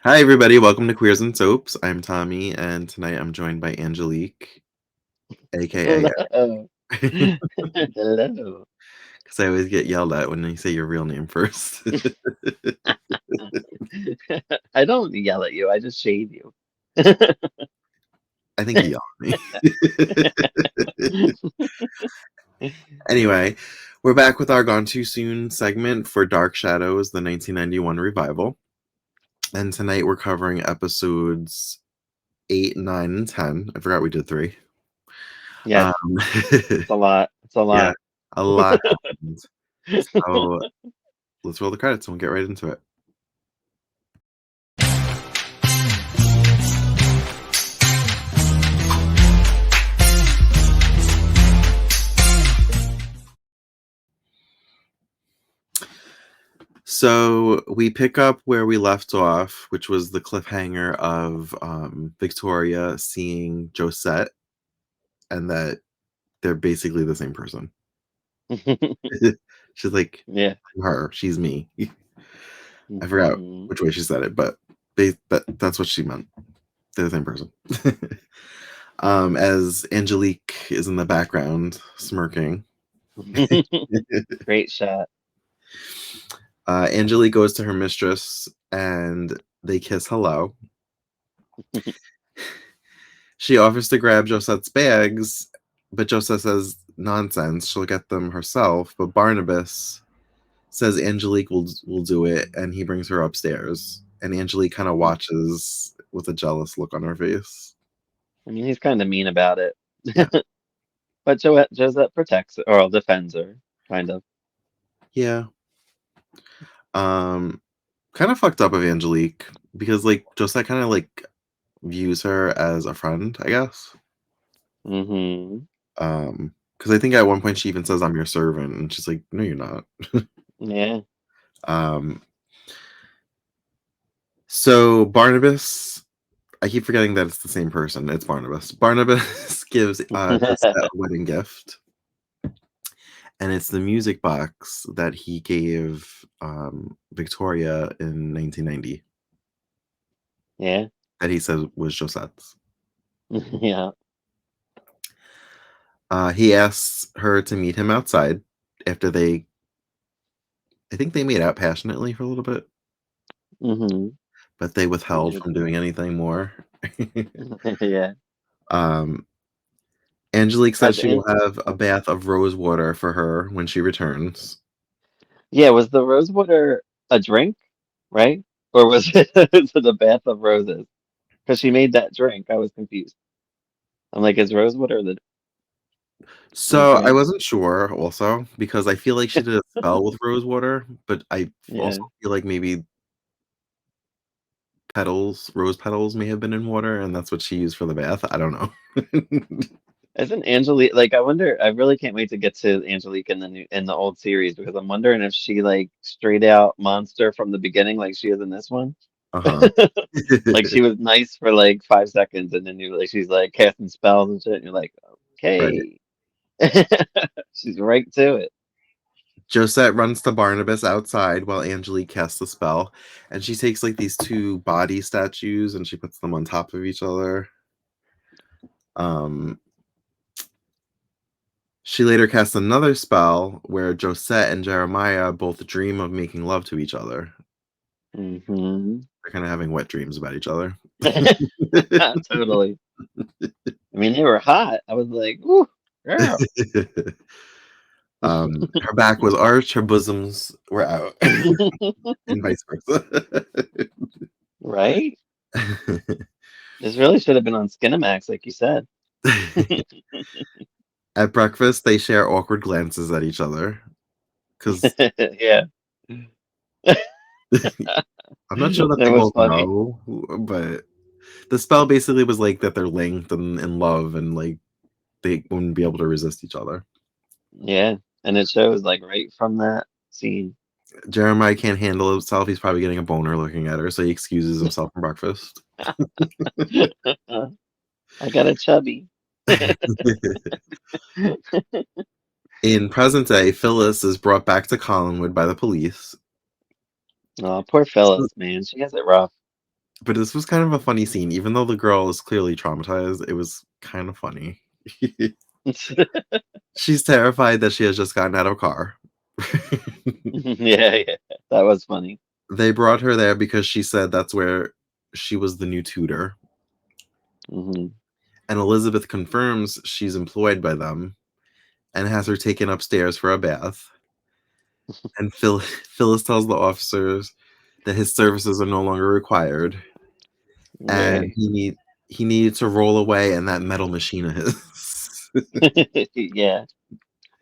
Hi, everybody. Welcome to Queers and Soaps. I'm Tommy, and tonight I'm joined by Angelique, aka Hello. because Hello. I always get yelled at when you say your real name first. I don't yell at you, I just shade you. I think you yell at me. Anyway, we're back with our Gone Too Soon segment for Dark Shadows, the 1991 revival. And tonight we're covering episodes 8, 9, and 10. I forgot we did 3. Yes, Um, it's a lot. It's a yeah, lot. a lot happened. So let's roll the credits and we'll get right into it. So we pick up where we left off, which was the cliffhanger of Victoria seeing Josette and that they're basically the same person. She's like, Yeah. "I'm her, she's me." I forgot Mhm. which way she said it, but that's what she meant. They're the same person. As Angelique is in the background smirking. Great shot. Angelique goes to her mistress and they kiss hello. She offers to grab Josette's bags, but Josette says nonsense. She'll get them herself. But Barnabas says Angelique will do it, and he brings her upstairs. And Angelique kind of watches with a jealous look on her face. I mean, he's kind of mean about it. Yeah, But Josette protects or defends her, kind of. yeah. Um, Kind of fucked up of Angelique because like Josette kind of like views her as a friend, I guess. Hmm. Because I think at one point she even says, "I'm your servant," and she's like, "No, you're not." Yeah. um, so Barnabas, I keep forgetting that it's the same person. It's Barnabas. Barnabas gives Josette a wedding gift, and it's the music box that he gave Victoria in 1990 Yeah. that he said was Josette's. Yeah. He asks her to meet him outside after I think they made out passionately for a little bit, Hmm. but they withheld from doing anything more. Yeah. um, Angelique says As she in, will have a bath of rose water for her when she returns. yeah, was the rose water a drink, right? Or was it, is it a bath of roses? Because she made that drink. I was confused. I'm like, is rose water the So I drink? wasn't sure also because I feel like she did a spell with rose water, but I Yeah. also feel like maybe rose petals may have been in water, and that's what she used for the bath. I don't know. Isn't Angelique like I wonder I really can't wait to get to Angelique in the old series because I'm wondering if she like straight out monster from the beginning like she is in this one. Uh-huh. Like she was nice for like 5 seconds and then you like she's like casting spells and shit and you're like, Right. okay. She's right to it. Josette runs to Barnabas outside while Angelique casts the spell, and she takes like these two body statues and she puts them on top of each other. Um, she later casts another spell where Josette and Jeremiah both dream of making love to each other. Hmm. They're kind of having wet dreams about each other. Totally. I mean, they were hot. I was like, ooh, girl. Her back was arched, her bosoms were out, and vice versa. Right? This really should have been on Skinamax, like you said. At breakfast, they share awkward glances at each other because Yeah. I'm not sure that That they was both funny. know, but the spell basically was like that they're linked and in love, and like they wouldn't be able to resist each other. Yeah. And it shows like right from that scene. Jeremiah can't handle himself. He's probably getting a boner looking at her, so he excuses himself from breakfast. I got a chubby. In present day, Phyllis is brought back to Collinwood by the police. Oh, poor Phyllis, man. She has it rough. But this was kind of a funny scene, even though the girl is clearly traumatized. It was kind of funny. She's terrified that she has just gotten out of a car. Yeah, yeah, that was funny. They brought her there because she said that's where she was the new tutor. Hmm. And Elizabeth confirms she's employed by them and has her taken upstairs for a bath. And Phyllis tells the officers that his services are no longer required, and Right. he needed to roll away in that metal machine of his. Yeah.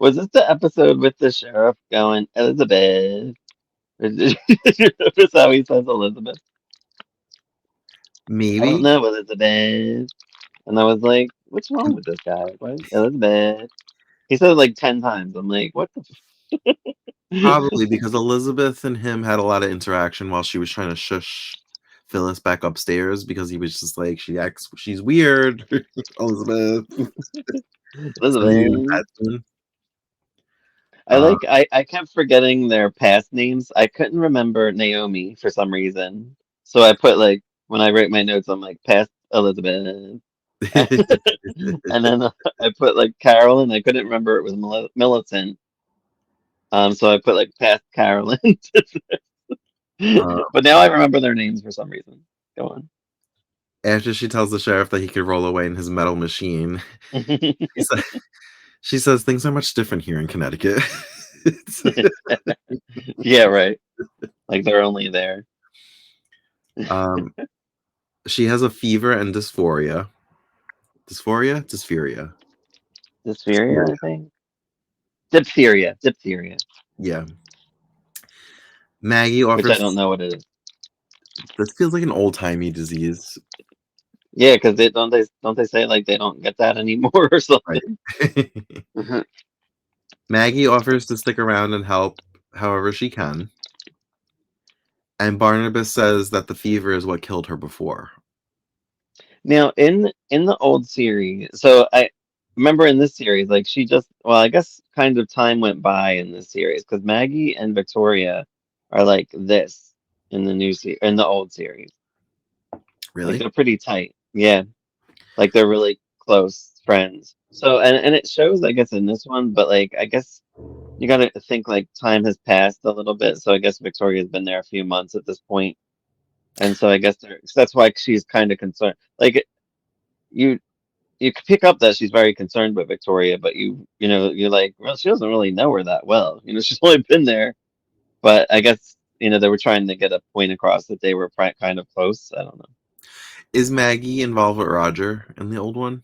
Was this the episode with the sheriff going, Elizabeth? Is this how he says Elizabeth? I don't Maybe. know, Elizabeth. And I was like, what's wrong with this guy? What? Elizabeth. He said it like 10 times. I'm like, what Probably the? because Elizabeth and him had a lot of interaction while she was trying to shush Phyllis back upstairs because he was just like, she's weird, Elizabeth. So he didn't Elizabeth. pat soon. I like, I kept forgetting their past names. I couldn't remember Naomi for some reason. So I put like, when I write my notes, I'm like, past Elizabeth. And then I put like Carolyn. I couldn't remember it was Millicent. So I put like past Carolyn. uh, But now I remember their names for some reason. Go After she tells the sheriff that he could roll away in his metal machine, on. he sa- she says things are much different here in Connecticut. Yeah, right. Like they're only there. um, she has a fever and dysphoria. Dysphoria? Dysphoria. Dysphoria, I think. Diphtheria. Diphtheria. Yeah. Maggie Which I offers. don't know what it is. This feels like an old timey disease. Yeah, because they say like they don't get that anymore or Right. something. Mhm. Maggie offers to stick around and help however she can. And Barnabas says that the fever is what killed her before. Now in the old series, so I remember in this series, like she just well, I guess kind of time went by in this series because Maggie and Victoria are like this in the old series. Like Really? they're pretty tight. Yeah. Like they're really close friends. So and it shows I guess in this one, but like I guess you gotta think like time has passed a little bit. So I guess Victoria's been there a few months at this point. And so I guess so that's why she's kind of concerned. Like you you could pick up that she's very concerned with Victoria, but you know, you're like, well, she doesn't really know her that well. You know, she's only been there. But I guess, you know, they were trying to get a point across that they were kind of close. I don't know. Is Maggie involved with Roger in the old one?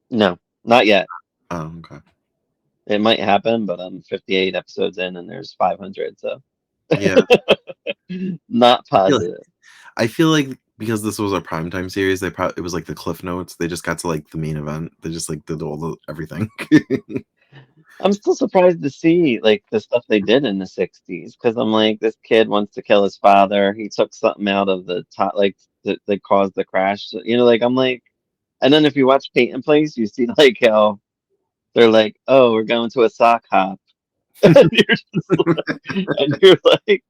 No, not yet. Oh, okay. It might happen, but I'm 58 episodes in and there's 500, so Yeah. not I feel, positive. I feel like because this was a primetime series, they probably it was like the cliff notes. They just got to like the main event. They just like did all the everything. I'm still surprised to see like the stuff they did in the 60s because I'm like, this kid wants to kill his father. He took something out of the top, like that caused the crash. You know, like I'm like, and then if you watch Peyton Place, you see like how they're like, oh, we're going to a sock hop, and you're like,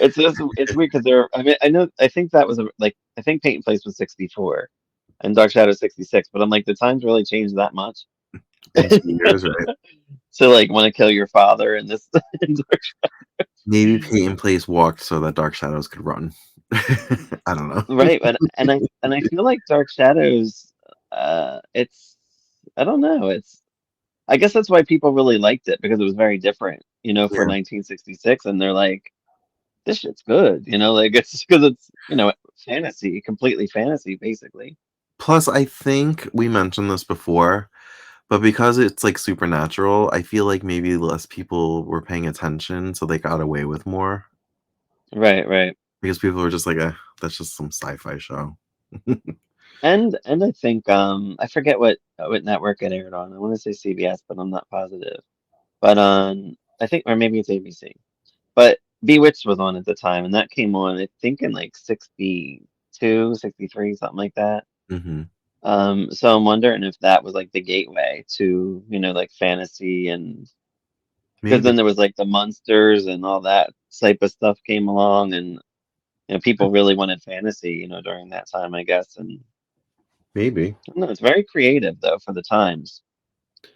it's weird because they're. I mean, I think that was I think Peyton Place was 64, and Dark Shadow 66, but I'm like, the times really changed that much. In 2 years, right? So like, want to kill your father in this? Maybe Peyton Place walked so that Dark Shadows could run. I don't know. Right, and I feel like Dark Shadows, it's I don't know, it's I guess that's why people really liked it because it was very different, you know, for Yeah. 1966, and they're like, this shit's good, you know, like it's because it's you know fantasy, completely fantasy, basically. Plus, I think we mentioned this before, but because it's like supernatural, I feel like maybe less people were paying attention, so they got away with more. Right, right, Because people were just like, that's just some sci-fi show. and I think I forget what network it aired on. I want to say CBS, but I'm not positive. But on I think or maybe it's ABC. But Bewitched was on at the time, and that came on, I think, in like 62, 63, something like that. Hmm. So I'm wondering if that was like the gateway to, you know, like fantasy and because Maybe. then there was like the monsters and all that type of stuff came along, and People really wanted fantasy, during that time, I guess. And Maybe. no, it's very creative though for the times.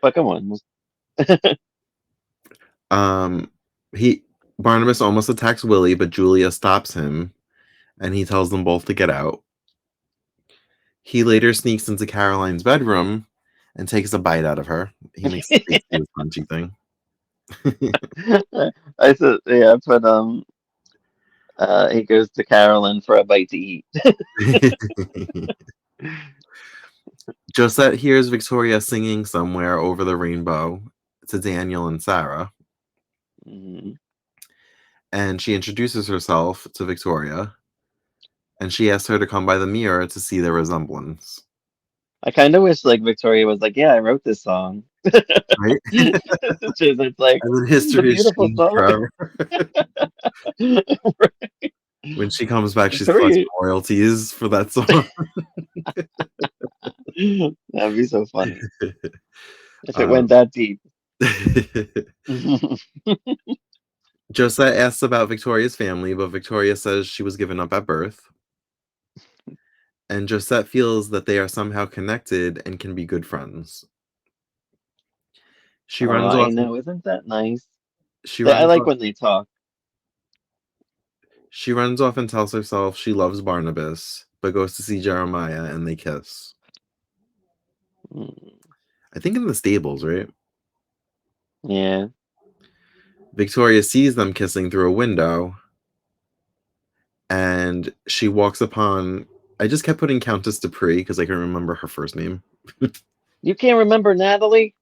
But come on. Um, he Barnabas almost attacks Willie, but Julia stops him, and he tells them both to get out. He later sneaks into Caroline's bedroom and takes a bite out of her. He makes a face do his punchy thing. I said, yeah, but he goes to Carolyn for a bite to eat. Josette hears Victoria singing somewhere over the rainbow to Daniel and Sarah, Mhm. and she introduces herself to Victoria, and she asks her to come by the mirror to see their resemblance. I kind of wish like Victoria was like, yeah, I wrote this song. Right? It's like, And then this is a history has beautiful changed song. forever. When she comes back, she's collecting Victoria, royalties for that song. that'd be so funny if it went that deep. Josette asks about Victoria's family, but Victoria says she was given up at birth. And Josette feels that they are somehow connected and can be good friends. She Oh, runs I off. know. Isn't that nice? She I runs like off. when they talk. She runs off and tells herself she loves Barnabas, but goes to see Jeremiah and they kiss. Mm, I think in the stables, right? yeah. Victoria sees them kissing through a window, and she walks upon. I just kept putting Countess Dupree because I couldn't remember her first name. You can't remember Natalie?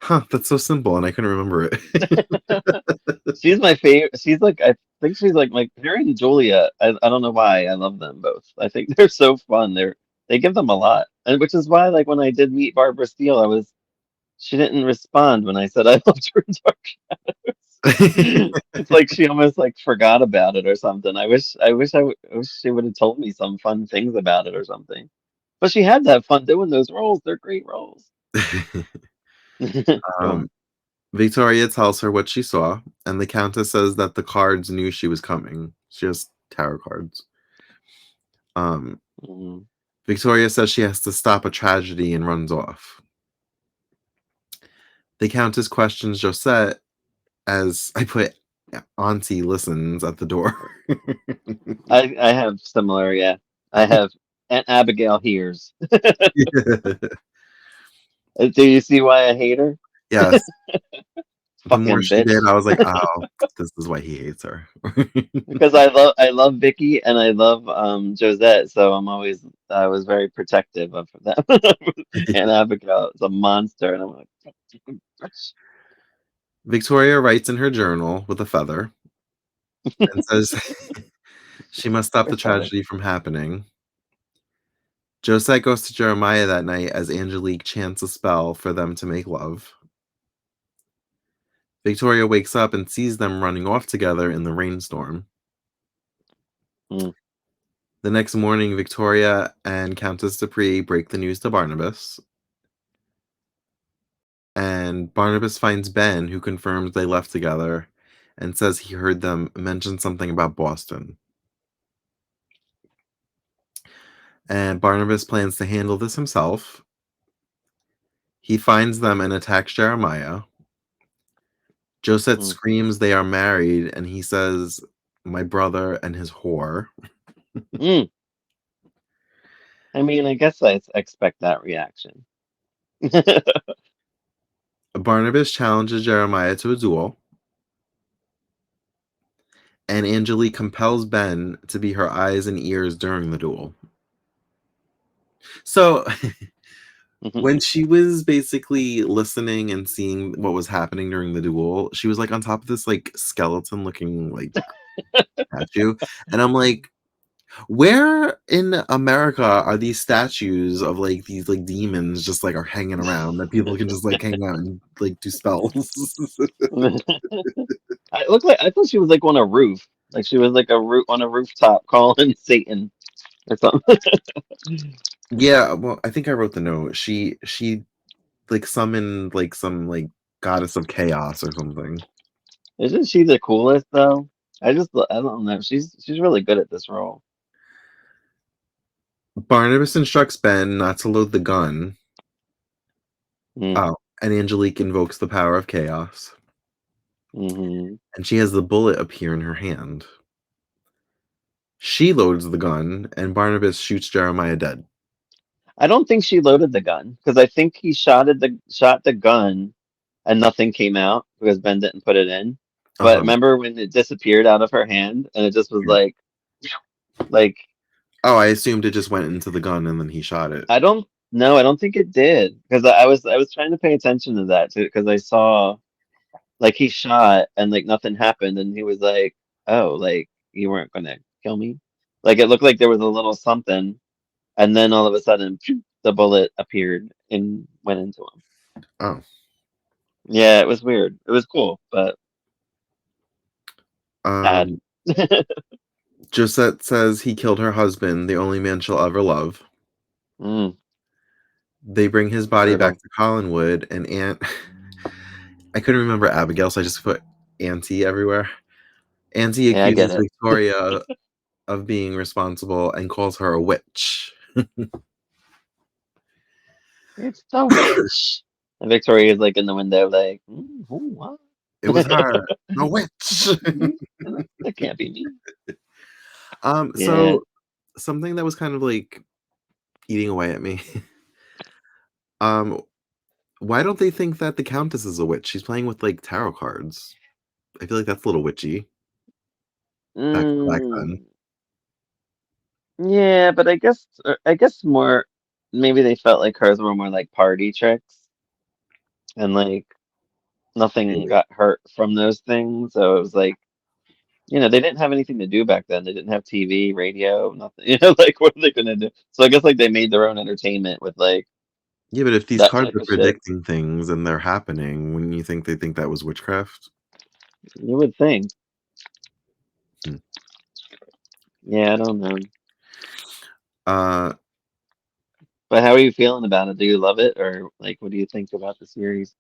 Huh, that's so simple, and I couldn't remember it. She's my favorite. She's like, I think she's like my her and Julia. I don't know why I love them both. I think they're so fun. They give them a lot, and which is why like when I did meet Barbara Steele, she didn't respond when I said I loved her in Dark Shadows. It's like she almost like forgot about it or something. I wish she would have told me some fun things about it or something. But she had that fun doing those roles. They're great roles. Go on. um, Victoria tells her what she saw, and the Countess says that the cards knew she was coming. She has tarot cards. Um, Mhm. Victoria says she has to stop a tragedy and runs off. The Countess questions Josette as I put Auntie listens at the door. I have similar, yeah. I have Aunt Abigail hears. Do you see why I hate her? Yes. The more Fucking she did, bitch. I was like, oh, this is why he hates her. Because I love Vicky and I love Josette, so I was very protective of them. And Abigail is a monster, and I'm like, Victoria writes in her journal with a feather and says she must stop poor the feather. tragedy from happening. Josette goes to Jeremiah that night as Angelique chants a spell for them to make love. Victoria wakes up and sees them running off together in the rainstorm. Mm, The next morning, Victoria and Countess Dupree break the news to Barnabas. And Barnabas finds Ben, who confirms they left together and says he heard them mention something about Boston. And Barnabas plans to handle this himself. He finds them and attacks Jeremiah. Josette mm, screams they are married, and he says, "My brother and his whore." mm. I mean, I guess I expect that reaction. Barnabas challenges Jeremiah to a duel, and Angelique compels Ben to be her eyes and ears during the duel. So when she was basically listening and seeing what was happening during the duel, she was like on top of this like skeleton looking like statue. And I'm like, where in America are these statues of like these like demons just like are hanging around that people can just like hang out and like do spells? I thought she was like on a roof, like she was like on a rooftop calling Satan or something. Yeah, well, I think I wrote the note. She like summoned like some like goddess of chaos or something. Isn't she the coolest though? I don't know. She's really good at this role. Barnabas instructs Ben not to load the gun. Mm, Oh, and Angelique invokes the power of chaos. hmm And she has the bullet appear in her hand. She loads the gun, and Barnabas shoots Jeremiah dead. I don't think she loaded the gun because I think he shot the gun and nothing came out because Ben didn't put it in. But Uh-huh. remember when it disappeared out of her hand and it just was Yeah. like Oh, I assumed it just went into the gun and then he shot it. I don't know. I don't think it did because I was trying to pay attention to that too because I saw like he shot and like nothing happened and he was like, "Oh, like you weren't gonna kill me." Like it looked like there was a little something, and then all of a sudden, the bullet appeared and went into him. Oh. Yeah, it was weird. It was cool, but sad. Um, Josette says he killed her husband, the only man she'll ever love. Mm, They bring his body back brutal. to Collinwood, and Aunt. I couldn't remember Abigail, so I just put Auntie everywhere. Auntie Yeah, I get accuses it. Victoria of being responsible and calls her a witch. It's the witch. And Victoria's like in the window, like, who, what? It was her, the witch. That can't be me. Yeah. So something that was kind of like eating away at me. Um, why don't they think that the Countess is a witch? She's playing with like tarot cards. I feel like that's a little witchy back then. Mm, yeah, but I guess more maybe they felt like hers were more like party tricks and like nothing Maybe. got hurt from those things. So it was like, they didn't have anything to do back then. They didn't have TV, radio, nothing. Like what are they gonna do? So I guess like they made their own entertainment with like Yeah, but if these that cards type are of shit. predicting things and they're happening, wouldn't you think they think that was witchcraft? You would think. Hmm. Yeah, I don't know. Uh, But how are you feeling about it? Do you love it or like what do you think about the series?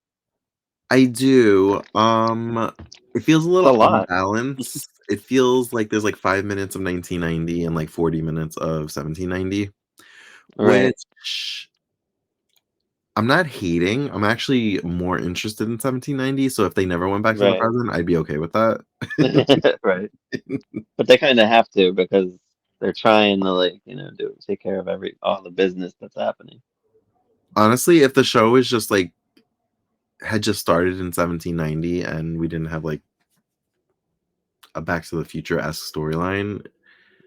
I do. It feels a It's a little lot. unbalanced. It feels like there's like 5 minutes of 1990 and like 40 minutes of 1790, Right. which I'm not hating. I'm actually more interested in 1790. So if they never went back to the Right. present, I'd be okay with that. Right. But they kind of have to because they're trying to like, do take care of all the business that's happening. Honestly, if the show was just like had just started in 1790 and we didn't have like a Back to the Future esque storyline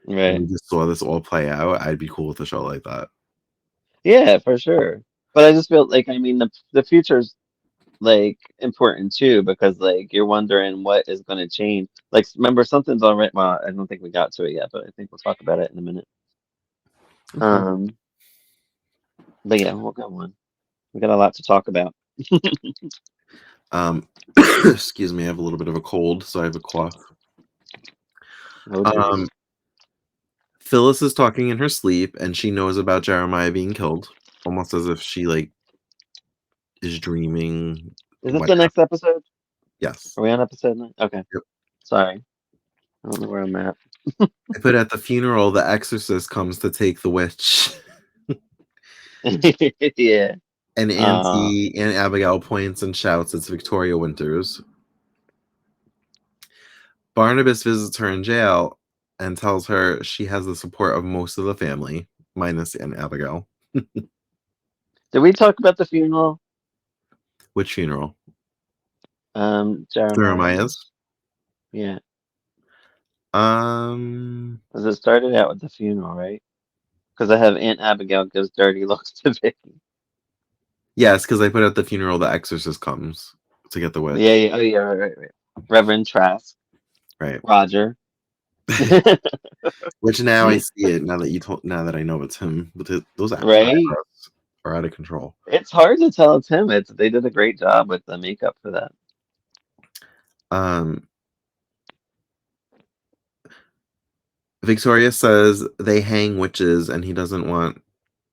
and Right. we just saw this all play out, I'd be cool with a show like that. Yeah, for sure. But I just feel like I mean the future's like important too because like you're wondering what is going to change. Like remember something's already well, I don't think we got to it yet, but I think we'll talk about it in a minute. Okay. Um, but yeah, we'll go on. We got a lot to talk about. Um, excuse me, I have a little bit of a cold, so I have a cough. Oh dear. Um, Phyllis is talking in her sleep, and she knows about Jeremiah being killed, almost as if she like is dreaming. Is this What? the next episode? Yes. Are we on episode 9? Okay. Yep. Sorry. I don't know where I'm at. I put at the funeral, the exorcist comes to take the witch, Yeah. and Uh, Aunt Abigail points and shouts, "It's Victoria Winters." Barnabas visits her in jail and tells her she has the support of most of the family, minus Aunt Abigail. did we talk about the funeral? Which funeral? Jeremiah's. Jeremiah's. Yeah. Um, Because it started out with the funeral, right? Because I have Aunt Abigail gives dirty looks to Vicky. yes, because I put at the funeral, the exorcist comes to get the Yeah, witch. yeah, oh yeah, right. Reverend Trask, Right. Roger. Which now I see it now that you told now that I know it's him. But those Right? eyebrows are out of control. It's hard to tell it's him. They did a great job with the makeup for that. Um, Victoria says they hang witches, and he doesn't want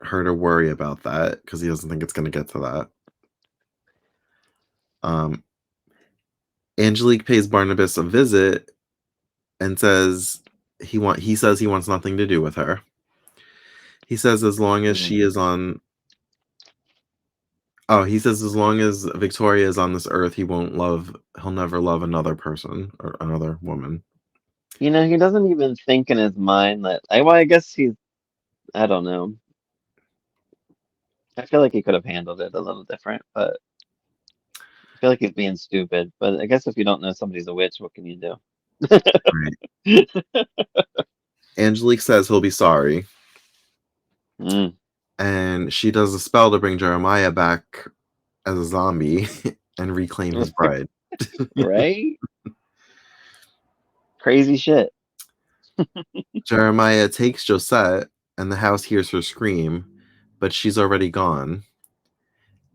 her to worry about that because he doesn't think it's going to get to that. Um, Angelique pays Barnabas a visit, and says he says he wants nothing to do with her. He says as long as she Mm. is on Oh, he says as long as Victoria is on this earth, he'll never love another person or another woman. You know, he doesn't even think in his mind that I guess I don't know. I feel like he could have handled it a little different, but I feel like he's being stupid. But I guess if you don't know somebody's a witch, what can you do? Right. Angelique says he'll be sorry, Mm, and she does a spell to bring Jeremiah back as a zombie and reclaim his bride. right? Crazy shit. Jeremiah takes Josette, and the house hears her scream, but she's already gone.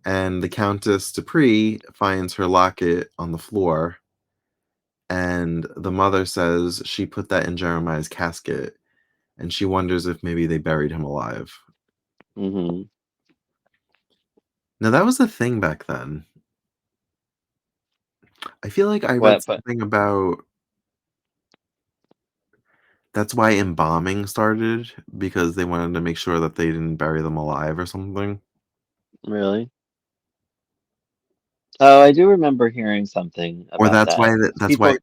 And the Countess Dupree finds her locket on the floor, and the mother says she put that in Jeremiah's casket, and she wonders if maybe they buried him alive. Hmm. Now, that was a thing back then. I feel like I read What? But something about that's why embalming started, because they wanted to make sure that they didn't bury them alive or something. really? Oh, I do remember hearing something Or about that's that. why 'Cause that's why people,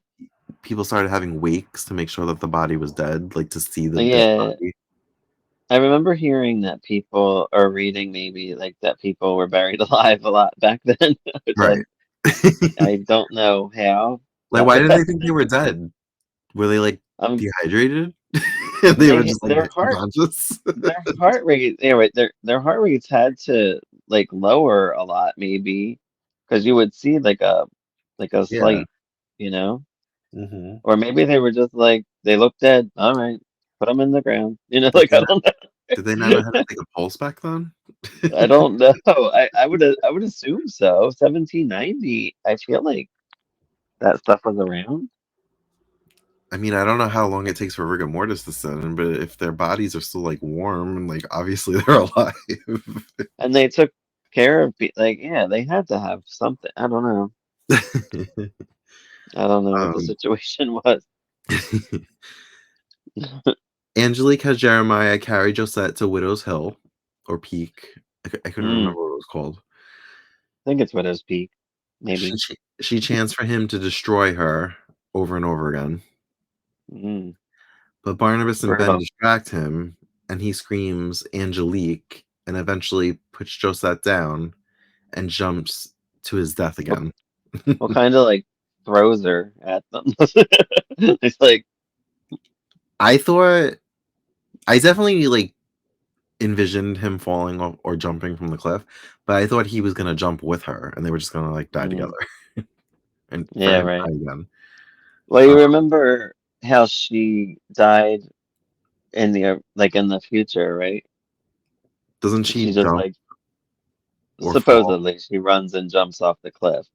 people started having wakes to make sure that the body was dead, like to see the dead yeah, body. I remember hearing that people or reading maybe like that people were buried alive a lot back then, which Right. I don't know how Like, that why would did they think they happen. were dead? Were they, like, Um, dehydrated? And they were just, like, their heart unconscious? their heart rate anyway, their heart rates had to like lower a lot maybe because you would see like a Yeah. slight, you know, Mhm. or maybe they were just like they look dead. All right, put them in the ground. You know, Did like they I not don't know. did they not know how to take a pulse back then? I don't know. I would assume so. 1790. I feel like that stuff was around, I mean, I don't know how long it takes for rigor mortis to set in, but if their bodies are still, like, warm and, like, obviously they're alive. and they took care of like yeah, they had to have something. I don't know. I don't know what the Um, situation was. Angelique has Jeremiah carry Josette to Widow's Hill or Peak. I couldn't Mm, remember what it was called. I think it's Widow's Peak, She maybe. she chants for him to destroy her over and over again. Mm, But Barnabas and Ben brutal. distract him, and he screams Angelique and eventually puts Josette down and jumps to his death What again. what kind of like throws her at them? It's like, I thought I definitely like envisioned him falling off or jumping from the cliff, but I thought he was gonna jump with her and they were just gonna like die together mm, and for yeah, him to right. die again. Well, Uh, you remember how she died in the like in the future, right? doesn't she She just jump like or fall? supposedly she runs and jumps off the cliff.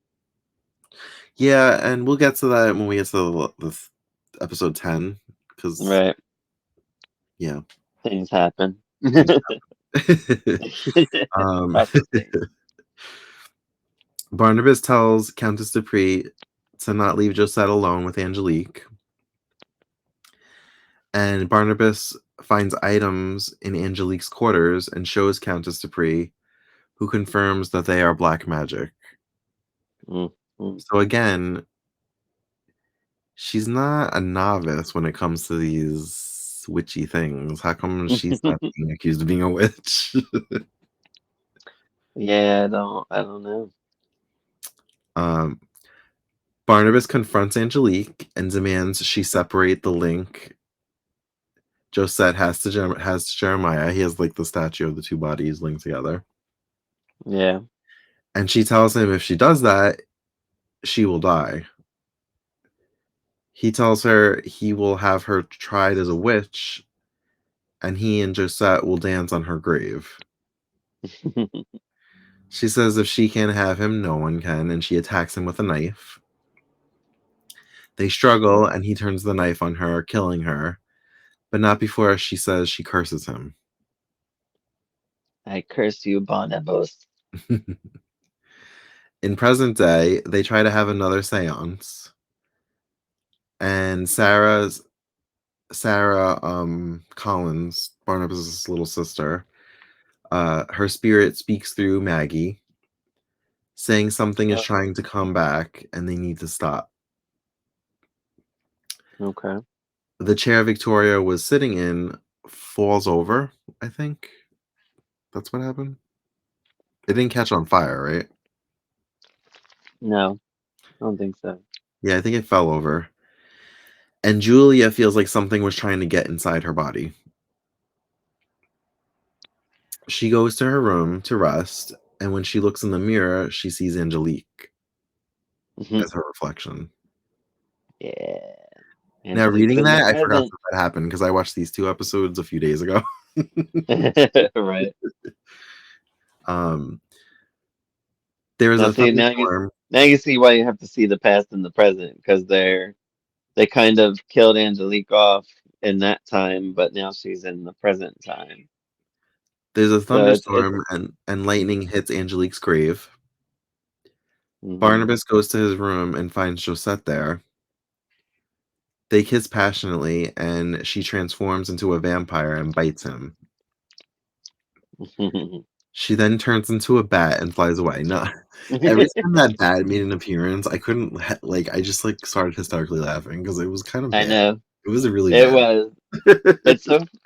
Yeah, and we'll get to that when we get to the episode 10 because Right. yeah, Things happen. things um Prophecy. Barnabas tells Countess Dupree to not leave Josette alone with Angelique, and Barnabas finds items in Angelique's quarters and shows Countess Dupree, who confirms that they are black magic. Mm, mm. So again, she's not a novice when it comes to these witchy things. How come she's not being accused of being a witch? Yeah, I don't know. um, Barnabas confronts Angelique and demands she separate the link Josette has to Jeremiah. He has like the statue of the two bodies linked together. Yeah. And she tells him if she does that, she will die. He tells her he will have her tried as a witch, and he and Josette will dance on her grave. She says if she can't have him, no one can, and she attacks him with a knife. They struggle, and he turns the knife on her, killing her, but not before she says she curses him. I curse you, Barnabas. In present day, they try to have another seance, and Sarah Collins, Barnabas' little sister, her spirit speaks through Maggie, saying something is trying to come back and they need to stop. Okay. The chair Victoria was sitting in falls over, I think. That's what happened. It didn't catch on fire, right? No, I don't think so. Yeah, I think it fell over. And Julia feels like something was trying to get inside her body. She goes to her room to rest, and when she looks in the mirror, she sees Angelique as her reflection. Yeah. Now, Angelique's reading in the that, I forgot present. that happened because I watched these 2 episodes a few days ago. Right. Um, there is Now a see, now thunderstorm. you see why you have to see the past and the present, because they kind of killed Angelique off in that time, but now she's in the present time. There's a So it's thunderstorm, and lightning hits Angelique's grave. mhm. Barnabas goes to his room and finds Josette there. They kiss passionately, and she transforms into a vampire and bites him. She then turns into a bat and flies away. No, every time that bat made an appearance, I couldn't I just started hysterically laughing because it was kind of I bad. know It was really it bad. was.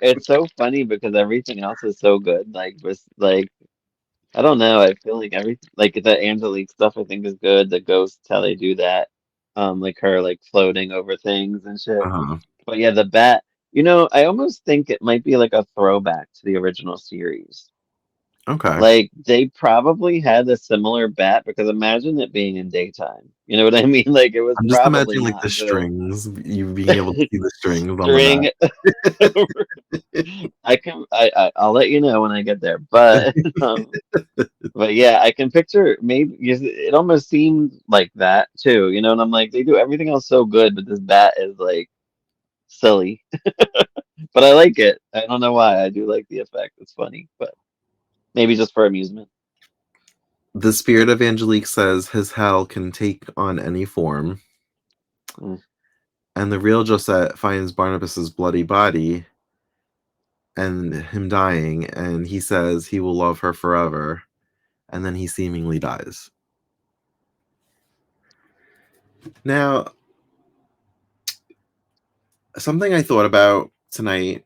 It's so funny because everything else is so good. Like I don't know. I feel like the Angelique stuff I think is good. The ghosts, how they do that, like her like floating over things and shit. Uh-huh. But yeah, the bat. I almost think it might be like a throwback to the original series. Okay. Like they probably had a similar bat because imagine it being in daytime. You know what I mean? Like it was I'm just probably imagining like the not good. strings, you being able to see the strings on the String. I'll let you know when I get there. But yeah, I can picture maybe it almost seemed like that too, and I'm like, they do everything else so good, but this bat is like silly. But I like it. I don't know why. I do like the effect. It's funny, but maybe just for amusement. The spirit of Angelique says his hell can take on any form, Mm. and the real Josette finds Barnabas's bloody body and him dying, and he says he will love her forever, and then he seemingly dies. Now, something I thought about tonight,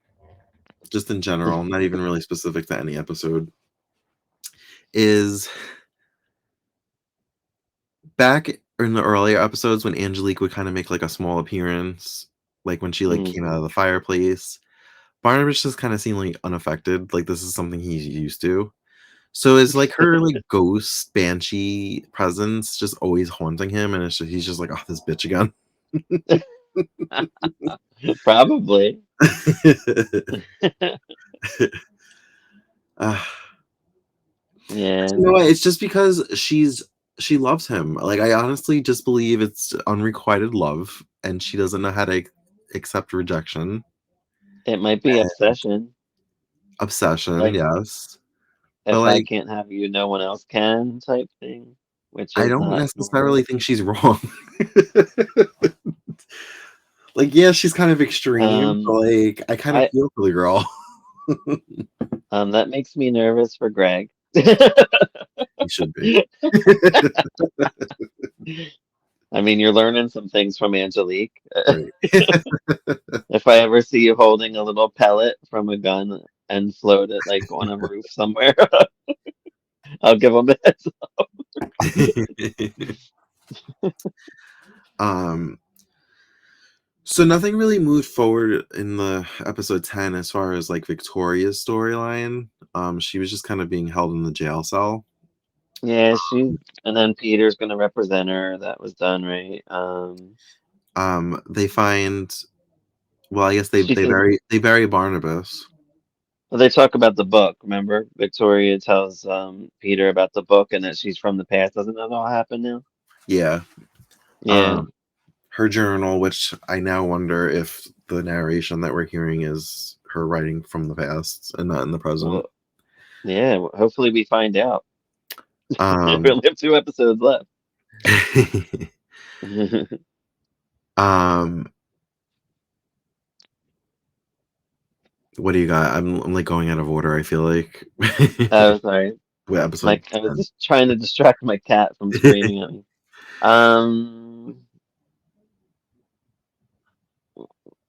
just in general, not even really specific to any episode, is back in the earlier episodes when Angelique would kind of make like a small appearance, like when she Mm. came out of the fireplace. Barnabas just kind of seemed like unaffected, like this is something he's used to. So is like her ghost banshee presence just always haunting him, and he's just like, oh, this bitch again. Probably. uh, Yeah, you know what? It's just because she loves him. Like I honestly just believe it's unrequited love, and she doesn't know how to accept rejection. it might be obsession. Obsession, Like yes. But if I can't have you, no one else can type thing, which I is don't not necessarily normal. think she's wrong. Yeah, she's kind of extreme, but Um, I kind of I feel for the girl. that makes me nervous for Greg. You should be. I mean, you're learning some things from Angelique. Right. If I ever see you holding a little pellet from a gun and float it on a roof somewhere, I'll give him a heads um so nothing really moved forward in the episode 10 as far as Victoria's storyline. She was just kind of being held in the jail cell. Yeah, and then Peter's gonna represent her. That was done, right? They find, well, I guess She says, they bury Barnabas. well, they talk about the book. Remember, Victoria tells Peter about the book and that she's from the past. Doesn't that all happen now? Yeah. Yeah. Um her journal, which I now wonder if the narration that we're hearing is her writing from the past and not in the present. Well, yeah. Hopefully, we find out. We Um only have 2 episodes left. um What do you got? I'm like going out of order, I feel like. Oh, sorry. What episode I was 10? just trying to distract my cat from screaming at me. Um,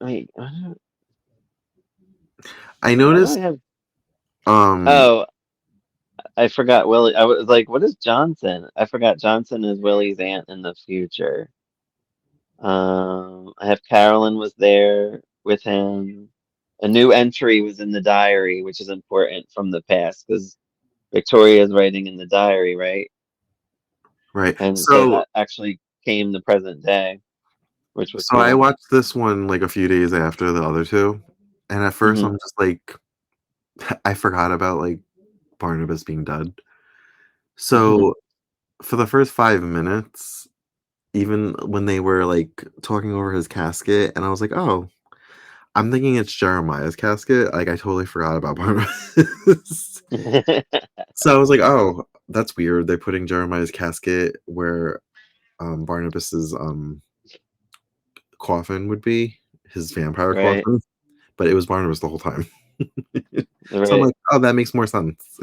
wait, I why do I noticed have? um Oh, I forgot Willie. I was like, what is Johnson? I forgot Johnson is Willie's aunt in the future. I have Carolyn was there with him. A new entry was in the diary, which is important from the past because Victoria's writing in the diary, right? right. And so So that actually came the present day, which was so I cool. watched this one like a few days after the other two, and at first Hmm. I'm just like I forgot about like Barnabas being dead. So for the first 5 minutes, even when they were like talking over his casket, and I was like, oh, I'm thinking it's Jeremiah's casket. Like I totally forgot about Barnabas. So I was like, oh, that's weird. They're putting Jeremiah's casket where Barnabas's coffin would be, his vampire Right, coffin, but it was Barnabas the whole time. So I'm right. like, oh, that makes more sense.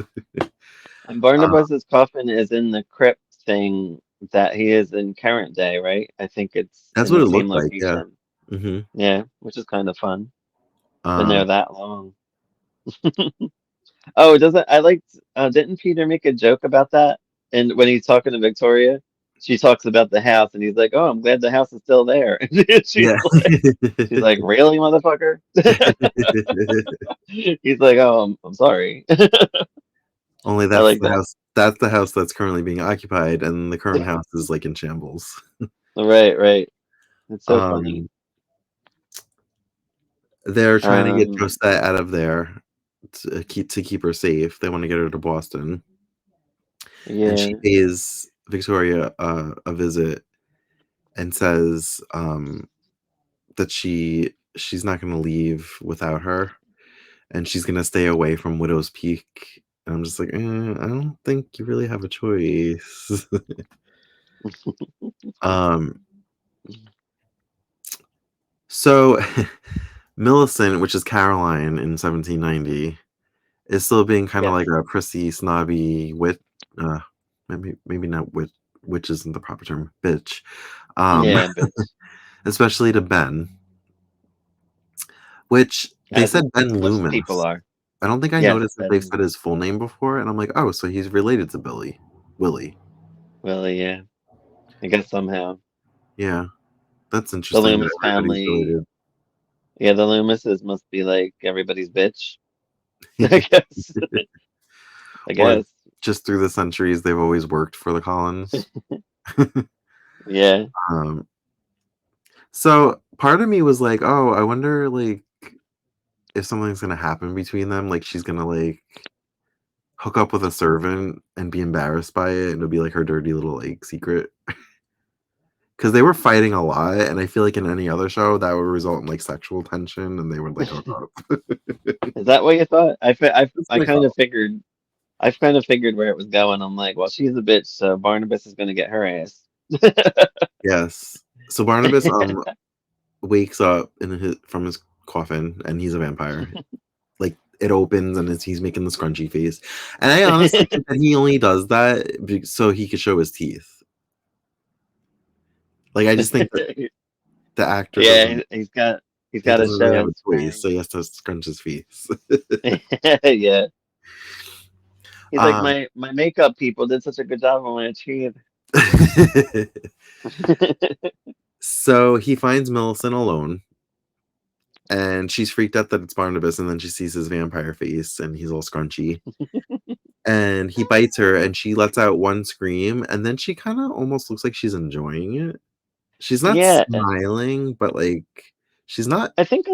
And Uh, Barnabas's coffin is in the crypt thing that he is in current day, right? I think it's that's in what the it same looked like. Yeah. location. hmm Yeah, which is kind of fun. Been Um, there that long. Oh, doesn't I liked didn't Peter make a joke about that? And when he's talking to Victoria, she talks about the house and he's like, "Oh, I'm glad the house is still there." And yeah. she's like, "Really, motherfucker?" He's like, "Oh, I'm sorry." Only I that's like the that. house. That's the house that's currently being occupied, and the current house is like in shambles. Right, right. It's so funny. Um, they're trying to get Um, Josette out of there to keep her safe. They want to get her to Boston, and she yeah. pays Victoria a visit and says that she's not going to leave without her, and she's going to stay away from Widow's Peak. And I'm just like, I don't think you really have a choice. um, so Millicent, which is Caroline in 1790, is still being kind of Yes. like a prissy, snobby wit. Uh, maybe not wit. Which isn't the proper term. Bitch. Um, Yeah, bitch. especially to Ben, which they As said Ben most people Loomis. are. I don't think I Yes, noticed that they've Ben said his full name before, and I'm like, oh, so he's related to Willie. Willie, yeah. I guess somehow. Yeah, that's The interesting that Loomis everybody's family, related. yeah, the Loomises must be like everybody's bitch. I guess. I Or guess. just through the centuries, they've always worked for the Collins. Yeah. um, so part of me was like, oh, I wonder like if something's gonna happen between them, like she's gonna like hook up with a servant and be embarrassed by it, and it'll be like her dirty little like secret. Because they were fighting a lot, and I feel like in any other show that would result in like sexual tension, and they would like hook up. Is that what you thought? That's I what I kind of felt. figured where it was going. I'm like, well, she's a bitch, so Barnabas is gonna get her ass. Yes. So Barnabas wakes up in his from his coffin, and he's a vampire. Like it opens, and he's making the scrunchy face, and I honestly think that he only does that so he could show his teeth. Like I just think that the actor Yeah, doesn't he's he got to doesn't really show have his a choice, so fangs. he has to scrunch his face. Yeah. He's like, um, my makeup people did such a good job on my teeth. so he finds Millicent alone, and she's freaked out that it's Barnabas, and then she sees his vampire face, and he's all scrunchy, and he bites her, and she lets out one scream, and then she kind of almost looks like she's enjoying it. She's not Yeah, smiling, but like she's not I think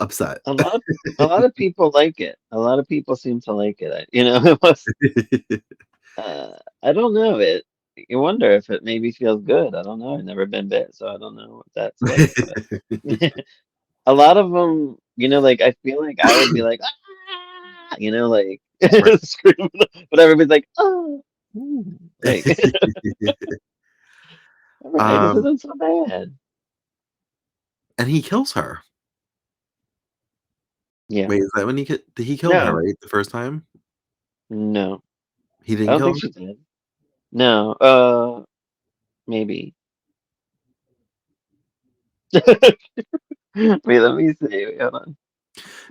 upset. a lot of a lot of people like it. A lot of people seem to like it. It was. I don't know. You wonder if it maybe feels good. I don't know. I've never been bit, so I don't know what that's like. But a lot of them, like I feel like I would be like, ah, like Right. screaming, but everybody's like, oh, like, all right, this um, isn't so bad. and he kills her. Yeah. Wait, is that when he killed her, No, right? The first time? no. He I didn't don't kill think her? she did. No, maybe. Wait, let me see. Wait, hold on.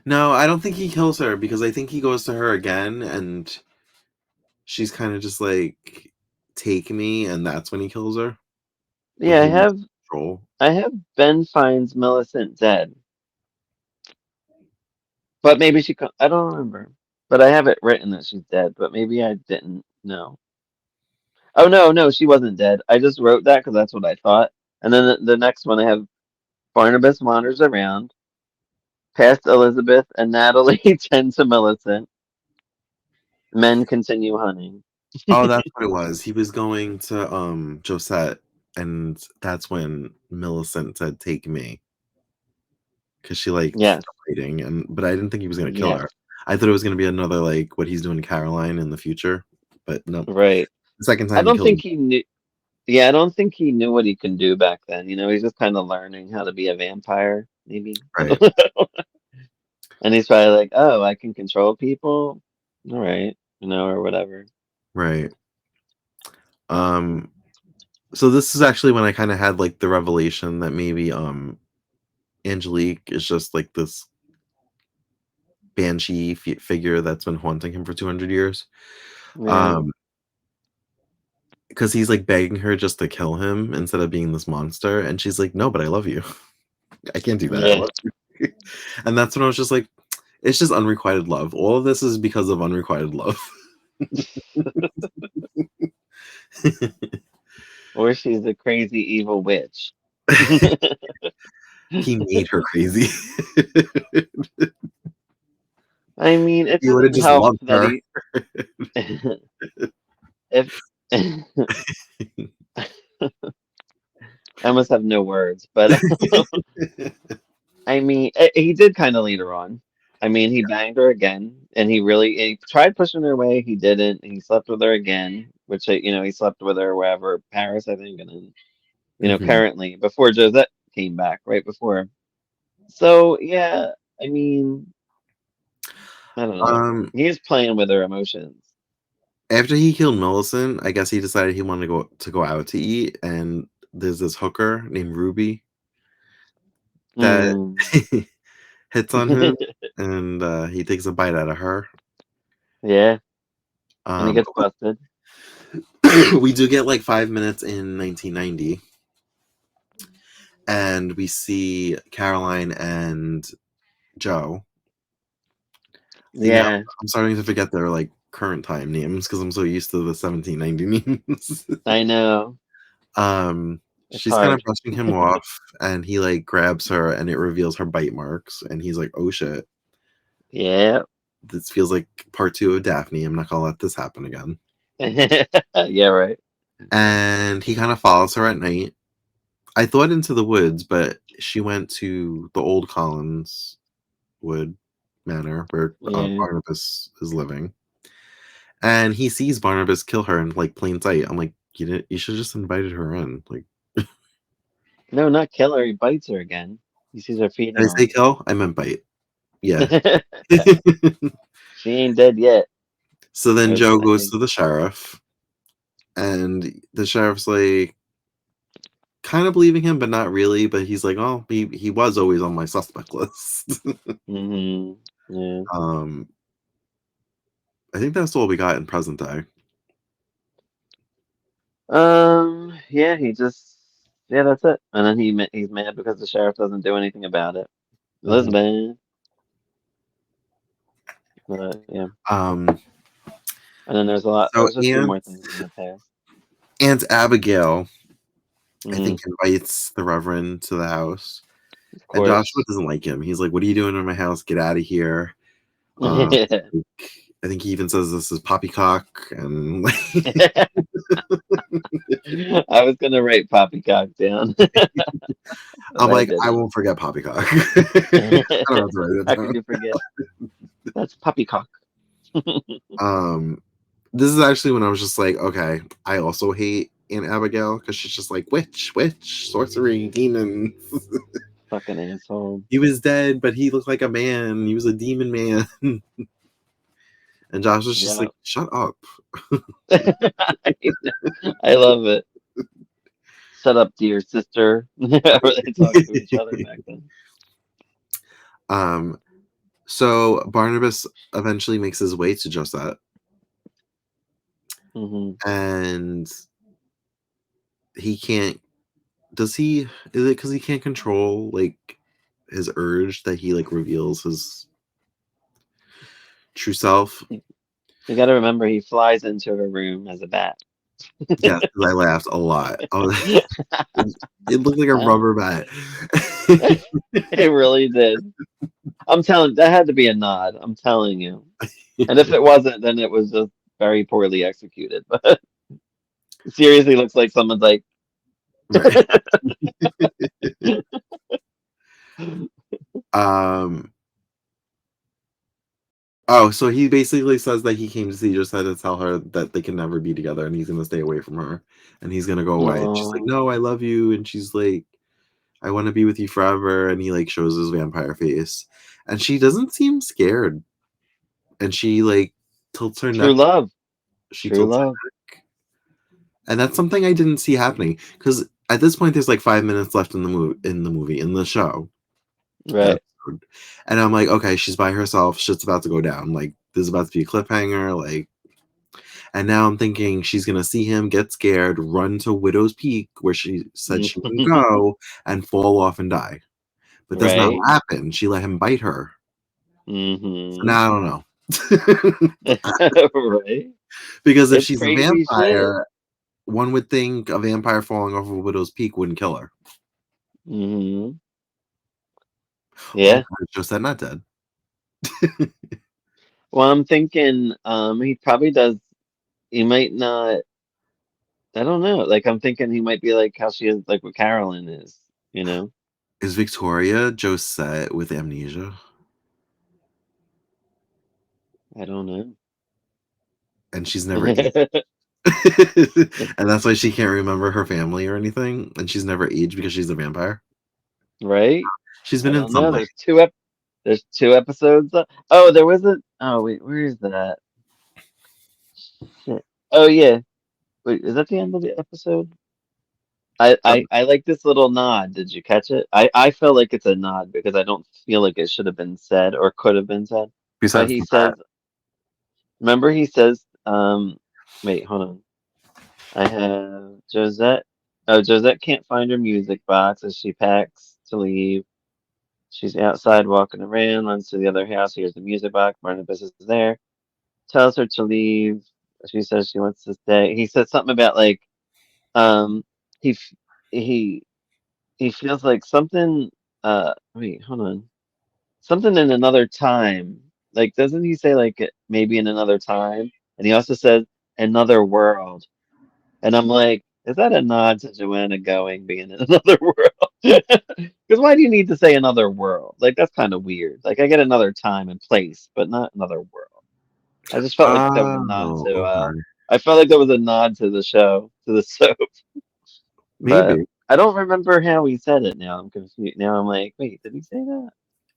No, I don't think he kills her because I think he goes to her again and she's kind of just like, take me, and that's when he kills her. When Yeah, he loses control. I have Ben finds Millicent dead, but maybe I don't remember. But I have it written that she's dead, but maybe I didn't know. Oh no, no, she wasn't dead. I just wrote that because that's what I thought. And then the next one I have Barnabas wanders around, past Elizabeth and Natalie tend to Millicent. Men continue hunting. Oh, that's what it was. He was going to Josette, and that's when Millicent said, "Take me," because she like Yes, stopped waiting, but I didn't think he was gonna kill yes, her. I thought it was gonna be another like what he's doing to Caroline in the future, but no. right. The second I time he don't killed think him. he knew. Yeah, I don't think he knew what he can do back then. He's just kind of learning how to be a vampire, maybe. I Right, don't know. And he's probably like, oh, I can control people. All right, or whatever. right. Um, so this is actually when I kind of had like the revelation that maybe Angelique is just like this banshee figure that's been haunting him for 200 years. Yeah, Um, because he's like begging her just to kill him instead of being this monster, and she's like, "No, but I love you. I can't do that. I yeah. love you." And that's when I was just like, it's just unrequited love. All of this is because of unrequited love. Or she's a crazy evil witch. He made her crazy. I mean, it He would have doesn't just help loved that her. he if I must have no words, but I mean, he did kind of lead her on. I mean, he banged her again, and he tried pushing her away. He didn't. He slept with her again, which he slept with her wherever Paris, I think, and then Mhm. currently before Josette came back, right before. So yeah, I mean, I don't know. Um, He's playing with her emotions. After he killed Millicent, I guess he decided he wanted to go out to eat, and there's this hooker named Ruby that Hmm. hits on him, and he takes a bite out of her. Yeah, and he Um, gets busted. we do get like 5 minutes in 1990, and we see Caroline and Joe. See, now Yeah, I'm starting to forget their like current time names because I'm so used to the 1790 names. I know. It's She's kind of hard. brushing him off, and he like grabs her, and it reveals her bite marks, and he's like, "Oh shit, Yeah. this feels like part two of Daphne. I'm not gonna let this happen again." Yeah, right. And he kind of follows her at night. I thought into the woods, but she went to the old Collins Wood Manor where Yeah. Barnabas is living, and he sees Barnabas kill her in like plain sight. I'm like, you should just invited her in. Like, No, not kill her. He bites her again. He sees her feeding did I say on kill? I meant bite. Yeah. him. She ain't dead yet. So then Or Joe I goes think. to the sheriff, and the sheriff's like kind of believing him, but not really. But he's like, oh, he was always on my suspect list. Hmm. Yeah. um, I think that's all we got in present day. Yeah. Yeah, that's it. And then he's mad because the sheriff doesn't do anything about it. Mhm. Elizabeth. Yeah. Um, And then there's a lot. so There's a few more things in the past. Aunt Abigail, I Hmm. think, invites the Reverend to the house, Of and Joshua course. doesn't like him. He's like, "What are you doing in my house? Get out of here!" Um, like, I think he even says this is poppycock, and I was gonna write poppycock down, but I'm I like, I didn't. won't forget poppycock. I don't have to write it How could down. you forget? That's poppycock. Um, this is actually when I was just like, okay, I also hate Aunt Abigail because she's just like witch, sorcery, demons. Fucking asshole. He was dead, but he looked like a man. He was a demon man. And Josh was just Yeah. like, shut up. I love it. Shut up, dear sister. However they talk to each other back then. um, so Barnabas eventually makes his way to Josette, Hmm. and he can't. Does he? Is it because he can't control like his urge that he like reveals his true self? You got to remember, he flies into her room as a bat. Yes, 'cause I laughed a lot. It looked like a rubber bat. It really did. I'm telling, that had to be a nod. I'm telling you. And if it wasn't, then it was just very poorly executed. But seriously, looks like someone's like, Right. Um. Oh, so he basically says that he came to see Josette to tell her that they can never be together, and he's gonna stay away from her, and he's gonna go away. And she's like, oh, "No, I love you," and she's like, "I want to be with you forever." And he like shows his vampire face, and she doesn't seem scared, and she like tilts her true neck. love. She True tilts love. her neck, and that's something I didn't see happening because at this point there's like 5 minutes left in the show. Right. Episode. And I'm like, okay, she's by herself. Shit's about to go down. Like, there's about to be a cliffhanger. Like, and now I'm thinking she's gonna see him, get scared, run to Widow's Peak, where she said she wouldn't go, and fall off and die. But that's not Right. what happened. She let him bite her. So Hmm. now I don't know. Right. Because if It's she's a crazy shit. vampire, one would think a vampire falling off of Widow's Peak wouldn't kill her. Hmm. Oh, Yeah. God, Josette not dead. Well, I'm thinking, he probably does. He might not. I don't know. Like, I'm thinking he might be like how she is, like what Carolyn is. You know. Is Victoria Josette with amnesia? I don't know. And she's never aged. And that's why she can't remember her family or anything. And she's never aged because she's a vampire. Right? She's I been in don't know. something. There's two episodes. Oh, there was a. Oh wait, where is that? Shit. Oh yeah. Wait, is that the end of the episode? I like this little nod. Did you catch it? I feel like it's a nod because I don't feel like it should have been said or could have been said. But Besides he the bat. says, remember he says, wait, hold on. I have Josette. Oh, Josette can't find her music box as she packs to leave. She's outside walking around, runs to the other house, hears the music box. Barnabas is there, tells her to leave. She says she wants to stay. He says something about like, um, he f- he he feels like something. Wait, hold on. Something in another time. Like, doesn't he say like maybe in another time? And he also says another world. And I'm like, is that a nod to Joanna going being in another world? Because why do you need to say another world? Like, that's kind of weird. Like, I get another time and place, but not another world. I just felt like that was a nod Oh, to. okay. I felt like that was a nod to the show, to the soap. But Maybe. I don't remember how he said it now. I'm confused. Now I'm like, wait, did he say that?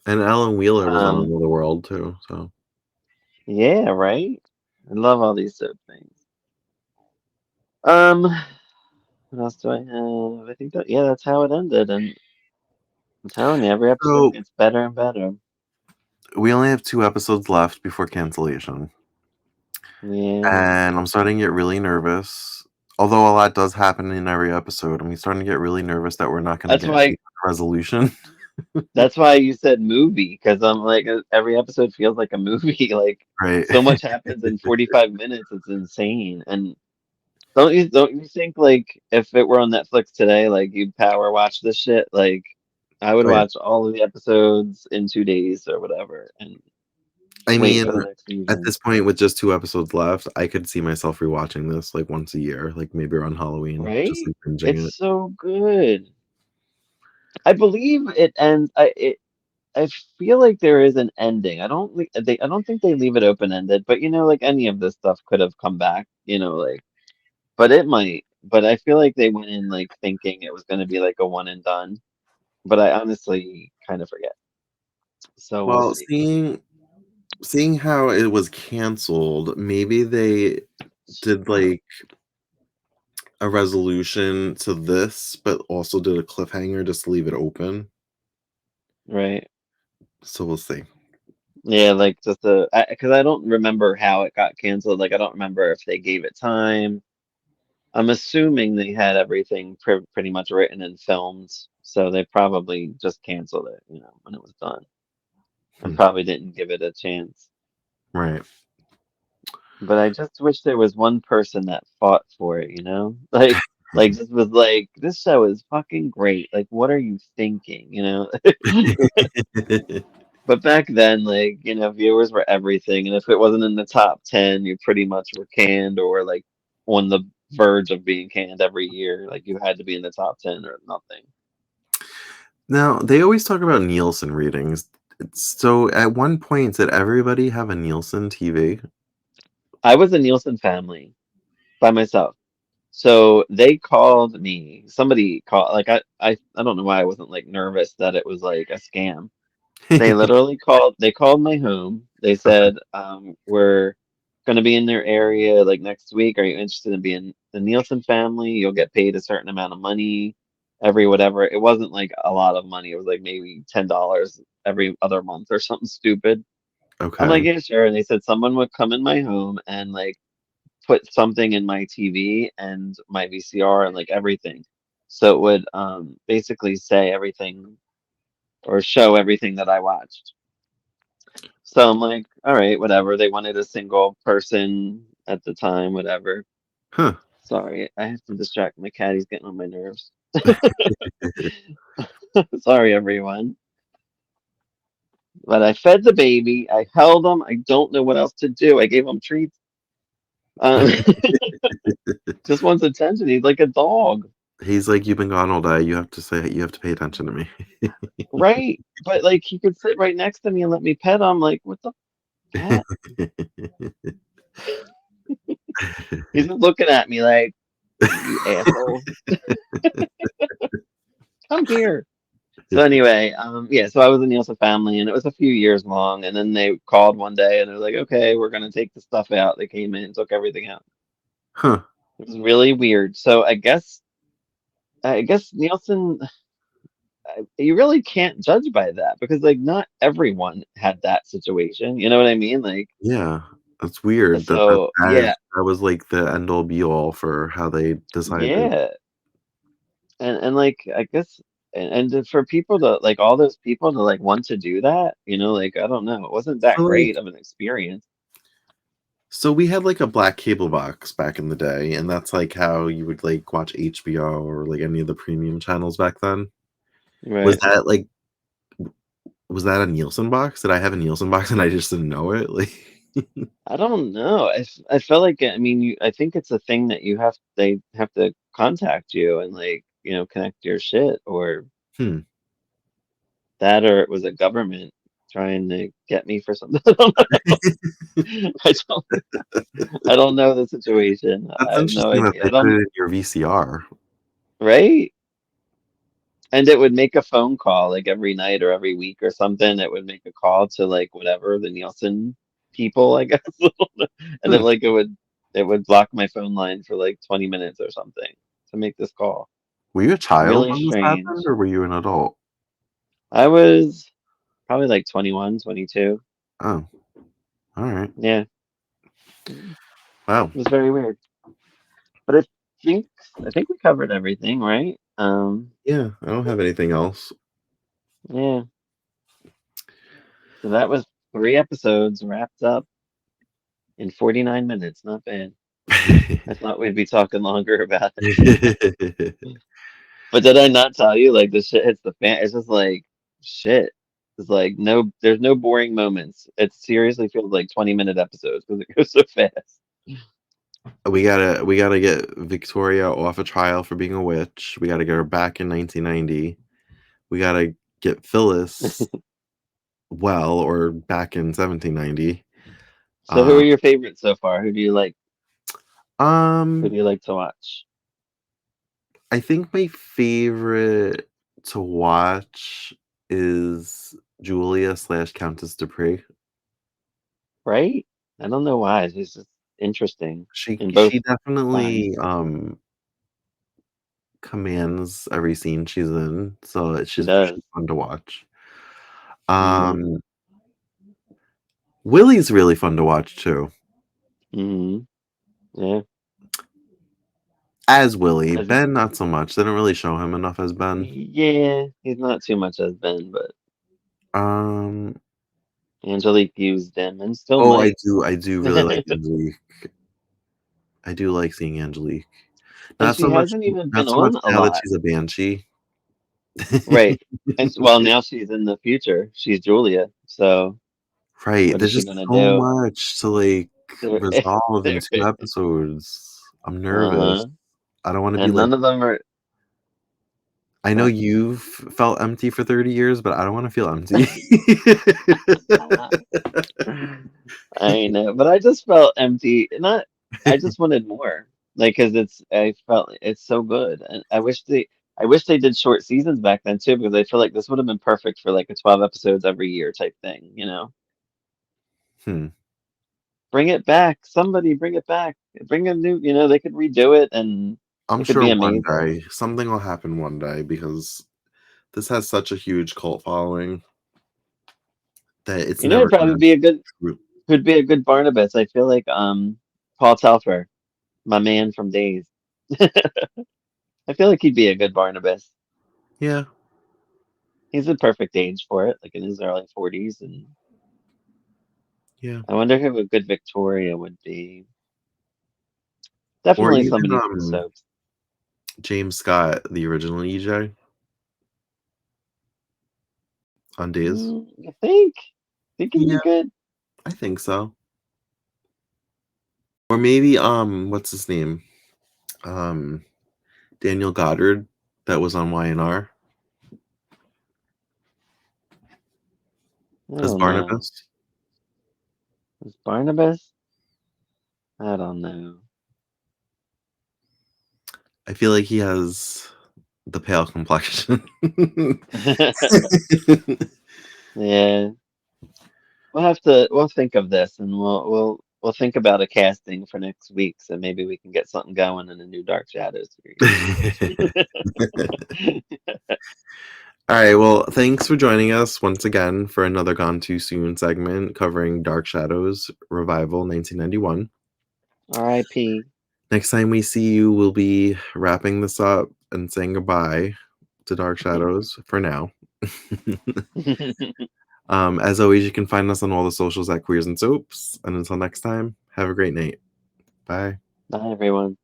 And Alan Wheeler was on Um, Another World too. So yeah, right. I love all these soap things. Um, what else do I have? I think that yeah, that's how it ended, and I'm telling you, every episode so gets better and better. we only have 2 episodes left before cancellation. Yeah, And I'm starting to get really nervous. Although a lot does happen in every episode, I'm starting to get really nervous that we're not going to that's get why. a resolution. That's why you said movie, because I'm like every episode feels like a movie. Like Right. so much happens in 45 minutes. It's insane. And don't you think like if it were on Netflix today, like you'd power watch this shit? Like I would Oh, yeah. watch all of the episodes in 2 days or whatever and I wait mean, for the next at season. this point, with just 2 episodes left, I could see myself rewatching this like once a year, like maybe around Halloween, just Right? like binging it. It's so good. I believe it ends. I feel like there is an ending. I don't think they leave it open ended, but like any of this stuff could have come back, like but it might. But I feel like they went in like thinking it was going to be like a one and done. but I honestly kind of forget. So we'll Well, see. seeing how it was canceled, maybe they did like a resolution to this, but also did a cliffhanger just to leave it open. Right. So we'll see. Yeah, like just because I don't remember how it got canceled. Like I don't remember if they gave it time. I'm assuming they had everything pretty much written and filmed, so they probably just canceled it, when it was done, and Hmm. probably didn't give it a chance. Right. But I just wish there was one person that fought for it, Like just was like, this show is fucking great. Like, what are you thinking, But back then, like, viewers were everything, and if it wasn't in the top 10, you pretty much were canned or like on the verge of being canned every year. Like you had to be in the top 10 or nothing. Now, they always talk about Nielsen readings. So at one point, did everybody have a Nielsen TV? I was a Nielsen family by myself. So they called me. Somebody called, like I don't know why I wasn't like nervous that it was like a scam. They literally called my home. They Okay. said, we're gonna be in their area like next week. Are you interested in being the Nielsen family? You'll get paid a certain amount of money every whatever. It wasn't like a lot of money. It was like maybe $10 every other month or something stupid. I'm like, Okay. yeah, sure. And they said someone would come in my home and like put something in my TV and my VCR and like everything. So it would basically say everything or show everything that I watched. So I'm like, all right, whatever. They wanted a single person at the time, whatever. Huh. Sorry, I have to distract my cat. He's getting on my nerves. Sorry, everyone. But I fed the baby. I held him. I don't know what else to do. I gave him treats. Um, just wants attention. He's like a dog. He's like, you've been gone all day. You have to pay attention to me. Right. But like he could sit right next to me and let me pet him. Like, what the cat? He's just looking at me like, you asshole. Come here. So anyway, yeah, so I was in the Nielsen family and it was a few years long, and then they called one day and they're like, okay, we're gonna take the stuff out. They came in and took everything out. Huh. It was really weird. So I guess Nielsen, you really can't judge by that because like not everyone had that situation. You know what I mean? Like Yeah. That's weird so yeah, that was like the end all be all for how they decided. yeah. And like I guess for people to like all those people to like want to do that, like I don't know, it wasn't that So like great of an experience. so we had like a black cable box back in the day, and that's like how you would like watch HBO or like any of the premium channels back then. Was Right. that like was that a Nielsen box? Did I have a Nielsen box and I just didn't know it? Like I don't know. I feel like I mean I think it's a thing that they have to contact you and like, connect your shit or hmm. that or it was a government trying to get me for something. I don't know. I don't I don't know the situation. I That's have no interesting that idea. they I put it don't in your VCR. right? And it would make a phone call like every night or every week or something. It would make a call to like whatever the Nielsen people, I guess. And then Huh. like it would block my phone line for like 20 minutes or something to make this call. Were you a child Really when this happened strange. or were you an adult? I was probably like 21, 22. Oh, all right. Yeah, it Wow. was very weird. But think I think we covered everything, right? Yeah, I don't have anything else. Yeah. So that was 3 episodes wrapped up in 49 minutes. Not bad. I thought we'd be talking longer about it. But did I not tell you, like, the shit hits the fan? It's just like, shit. It's like, no, there's no boring moments. It seriously feels like 20-minute episodes because it goes so fast. We gotta get Victoria off a trial for being a witch. We gotta get her back in 1990. We gotta get Phyllis well or back in 1790. So who Uh, are your favorites so far? Who do you like? Who um, do you like to watch? I think my favorite. to watch is Julia / Countess Dupree. Right? I don't know why. It's just interesting She in both she sides. definitely commands every scene she's in, so She she's does. fun to watch. Mm-hmm. Um, Willie's really fun to watch too. Mm-hmm. Yeah. As Willie, As, Ben not so much. They don't really show him enough as Ben. yeah, he's not too much as Ben, but Um, Angelique used him and still oh, might. I do really like Angelique. I do like seeing Angelique. And Not she so much, hasn't even been not so much on a now that lot. she's a banshee. Right. And well, now she's in the future. She's Julia. So Right, what is there's she just gonna so do? much to like There, resolve in there, 2 episodes. I'm nervous. uh-huh. I don't want to be And like. none of them are. I know Huh? you've felt empty for 30 years, but I don't want to feel empty. I know, but I just felt empty. Not, I just wanted more. Like, cause I felt it's so good, and I wish they did short seasons back then too, because I feel like this would have been perfect for like a 12 episodes every year type thing. Hmm. Bring it back. Somebody bring it back. Bring a new. They could redo it, and I'm it could sure be one amazing. day something will happen one day because this has such a huge cult following that it's It'd never probably gonna be a good, true. could be a good Barnabas. I feel like Paul Telfer, my man from Days. I feel like he'd be a good Barnabas. Yeah, He's the perfect age for it, like in his early 40s. And yeah. I wonder who a good Victoria would be. Or Definitely even somebody from Soaps. James Scott, the original EJ on Days. You think? Think he'd Yeah, be good? I think so. Or maybe what's his name? Um Daniel Goddard that was on YNR I as don't know. Barnabas. Is Barnabas? I don't know. I feel like he has the pale complexion. Yeah. We'll think of this and we'll think about a casting for next week so maybe we can get something going in a new Dark Shadows series. All right, well, thanks for joining us once again for another Gone Too Soon segment covering Dark Shadows Revival 1991. R.I.P. Next time we see you, we'll be wrapping this up and saying goodbye to Dark Shadows for now. As always, you can find us on all the socials at Queers and Soaps. And until next time, have a great night. Bye. Bye everyone.